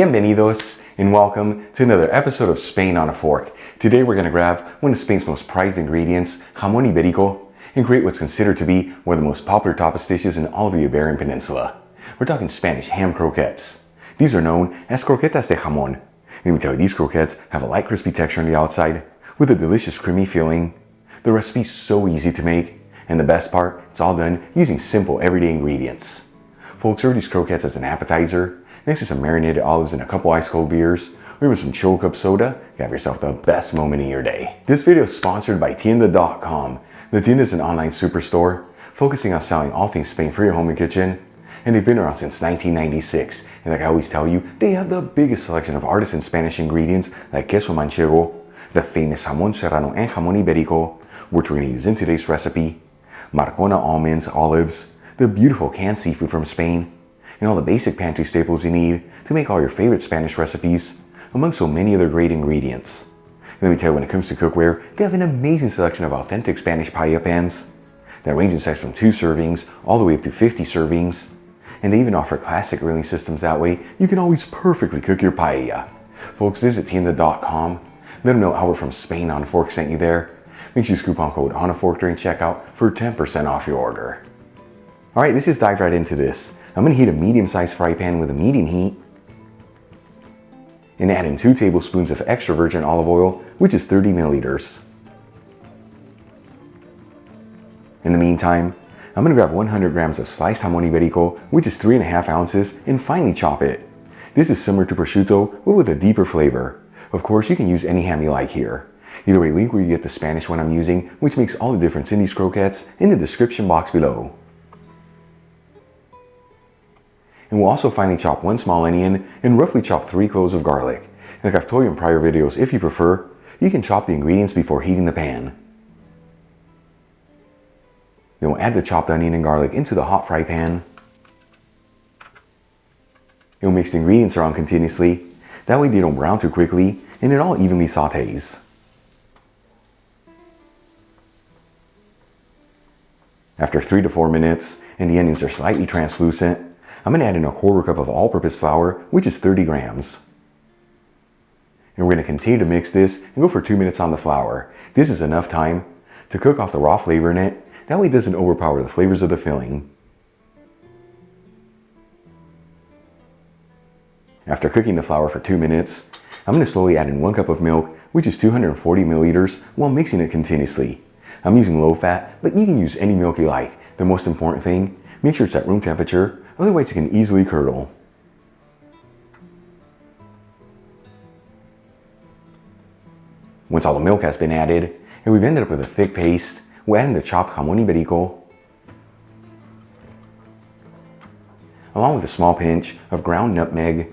Bienvenidos and welcome to another episode of Spain on a Fork. Today we're going to grab one of Spain's most prized ingredients, jamón ibérico, and create what's considered to be one of the most popular tapas dishes in all of the Iberian Peninsula. We're talking Spanish ham croquettes. These are known as croquetas de jamón. Let me tell you, these croquettes have a light crispy texture on the outside with a delicious creamy filling. The recipe's so easy to make, and the best part, it's all done using simple everyday ingredients. Folks, serve these croquettes as an appetizer, next to some marinated olives and a couple ice cold beers, or even some chill cup soda. You have yourself the best moment of your day. This video is sponsored by tienda.com. The Tienda is an online superstore focusing on selling all things Spain for your home and kitchen, and they've been around since 1996. And like I always tell you, they have the biggest selection of artisan Spanish ingredients like queso manchego, the famous jamón serrano and jamón ibérico, which we're going to use in today's recipe, Marcona almonds, olives, the beautiful canned seafood from Spain, and all the basic pantry staples you need to make all your favorite Spanish recipes, among so many other great ingredients. And let me tell you, when it comes to cookware, they have an amazing selection of authentic Spanish paella pans that range in size from 2 servings all the way up to 50 servings. And they even offer classic grilling systems, that way you can always perfectly cook your paella. Folks, visit tienda.com. Let them know Albert from Spain on a Fork sent you there. Make sure you use coupon code on a fork during checkout for 10% off your order. Alright, let's just dive right into this. I'm going to heat a medium-sized fry pan with a medium heat and add in 2 tablespoons of extra virgin olive oil, which is 30 milliliters. In the meantime, I'm going to grab 100 grams of sliced jamón ibérico, which is 3.5 ounces, and finely chop it. This is similar to prosciutto, but with a deeper flavor. Of course, you can use any ham you like here. Either way, link where you get the Spanish one I'm using, which makes all the difference in these croquettes, in the description box below. And we'll also finely chop 1 small onion and roughly chop 3 cloves of garlic. Like I've told you in prior videos, if you prefer, you can chop the ingredients before heating the pan. Then we'll add the chopped onion and garlic into the hot fry pan. And we'll mix the ingredients around continuously. That way they don't brown too quickly and it all evenly sautés. After 3 to 4 minutes and the onions are slightly translucent, I'm going to add in a 1/4 cup of all-purpose flour, which is 30 grams. And we're going to continue to mix this and go for 2 minutes on the flour. This is enough time to cook off the raw flavor in it. That way it doesn't overpower the flavors of the filling. After cooking the flour for 2 minutes, I'm going to slowly add in 1 cup of milk, which is 240 milliliters, while mixing it continuously. I'm using low fat, but you can use any milk you like. The most important thing, make sure it's at room temperature, otherwise it can easily curdle. Once all the milk has been added, and we've ended up with a thick paste, we'll add in the chopped jamón ibérico, along with a small pinch of ground nutmeg,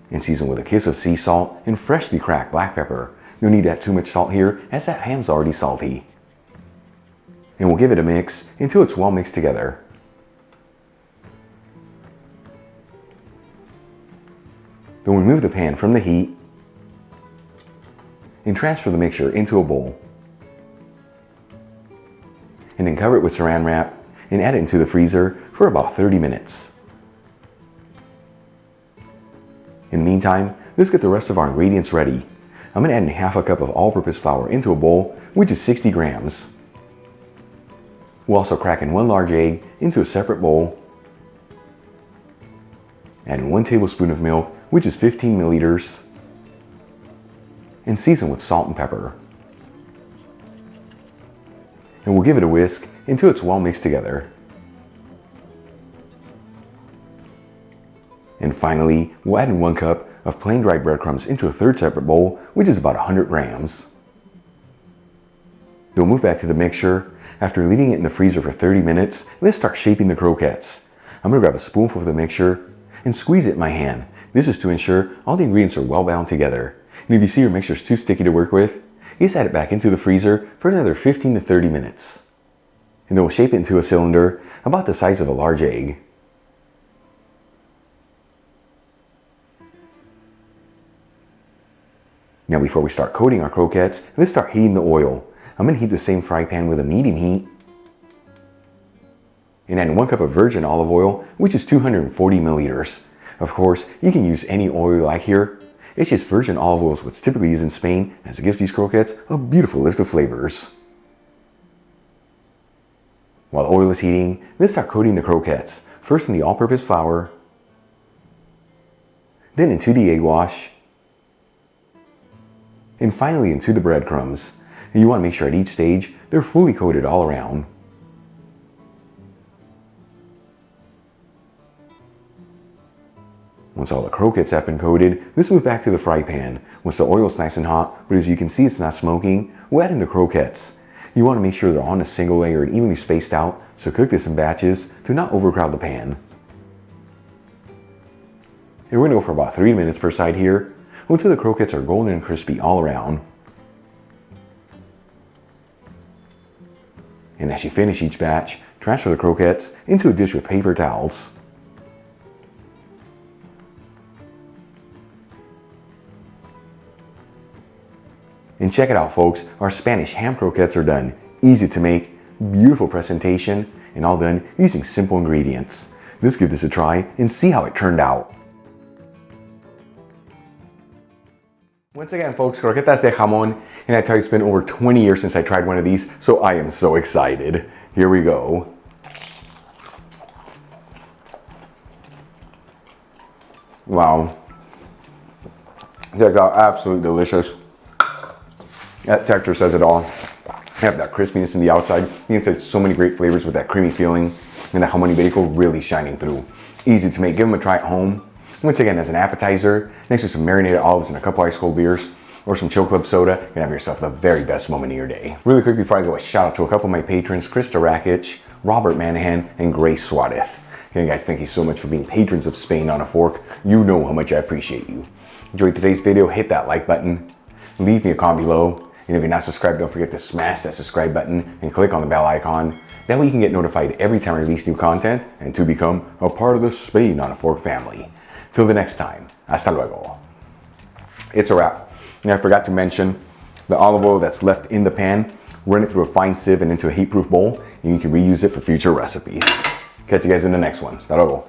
and season with a kiss of sea salt and freshly cracked black pepper. No need to add too much salt here, as that ham's already salty. And we'll give it a mix until it's well mixed together. Then remove the pan from the heat and transfer the mixture into a bowl. And then cover it with saran wrap and add it into the freezer for about 30 minutes. In the meantime, let's get the rest of our ingredients ready. I'm going to add in 1/2 cup of all-purpose flour into a bowl, which is 60 grams. We'll also crack in 1 large egg into a separate bowl. Add in 1 tablespoon of milk, which is 15 milliliters. And season with salt and pepper. And we'll give it a whisk until it's well mixed together. And finally, we'll add in 1 cup of plain dried breadcrumbs into a 3rd separate bowl, which is about 100 grams. Then we'll move back to the mixture. After leaving it in the freezer for 30 minutes, let's start shaping the croquettes. I'm going to grab a spoonful of the mixture and squeeze it in my hand. This is to ensure all the ingredients are well bound together. And if you see your mixture is too sticky to work with, just add it back into the freezer for another 15 to 30 minutes. And then we'll shape it into a cylinder about the size of a large egg. Now before we start coating our croquettes, let's start heating the oil. I'm going to heat the same fry pan with a medium heat and add 1 cup of virgin olive oil, which is 240 milliliters. Of course, you can use any oil you like here. It's just virgin olive oil is what's typically used in Spain, as it gives these croquettes a beautiful lift of flavors. While the oil is heating, let's start coating the croquettes. First in the all-purpose flour, then into the egg wash, and finally into the breadcrumbs. And you want to make sure at each stage they're fully coated all around. Once all the croquettes have been coated, let's move back to the fry pan. Once the oil is nice and hot, but as you can see it's not smoking, we'll add in the croquettes. You want to make sure they're on a single layer and evenly spaced out, so cook this in batches to not overcrowd the pan. And we're going to go for about 3 minutes per side here, until the croquettes are golden and crispy all around. And as you finish each batch, transfer the croquettes into a dish with paper towels. And check it out, folks, our Spanish ham croquettes are done. Easy to make, beautiful presentation, and all done using simple ingredients. Let's give this a try and see how it turned out. Once again, folks, Croquetas de Jamón, and I tell you, it's been over 20 years since I tried one of these, so I am so excited. Here we go. Wow. Check out, absolutely delicious. That texture says it all. I have that crispiness in the outside. The inside, so many great flavors with that creamy feeling, and the jamón ibérico really shining through. Easy to make. Give them a try at home. Once again, as an appetizer, next to some marinated olives and a couple ice cold beers, or some Chill Club soda, you can have yourself the very best moment of your day. Really quick before I go, a shout out to a couple of my patrons, Krista Rakic, Robert Manahan, and Grace Swadeth. Again, guys, thank you so much for being patrons of Spain on a Fork. You know how much I appreciate you. Enjoyed today's video, hit that like button, leave me a comment below, and if you're not subscribed, don't forget to smash that subscribe button and click on the bell icon. That way you can get notified every time I release new content and to become a part of the Spain on a Fork family. Till the next time, hasta luego. It's a wrap. And I forgot to mention the olive oil that's left in the pan, run it through a fine sieve and into a heat-proof bowl, and you can reuse it for future recipes. Catch you guys in the next one. Hasta luego.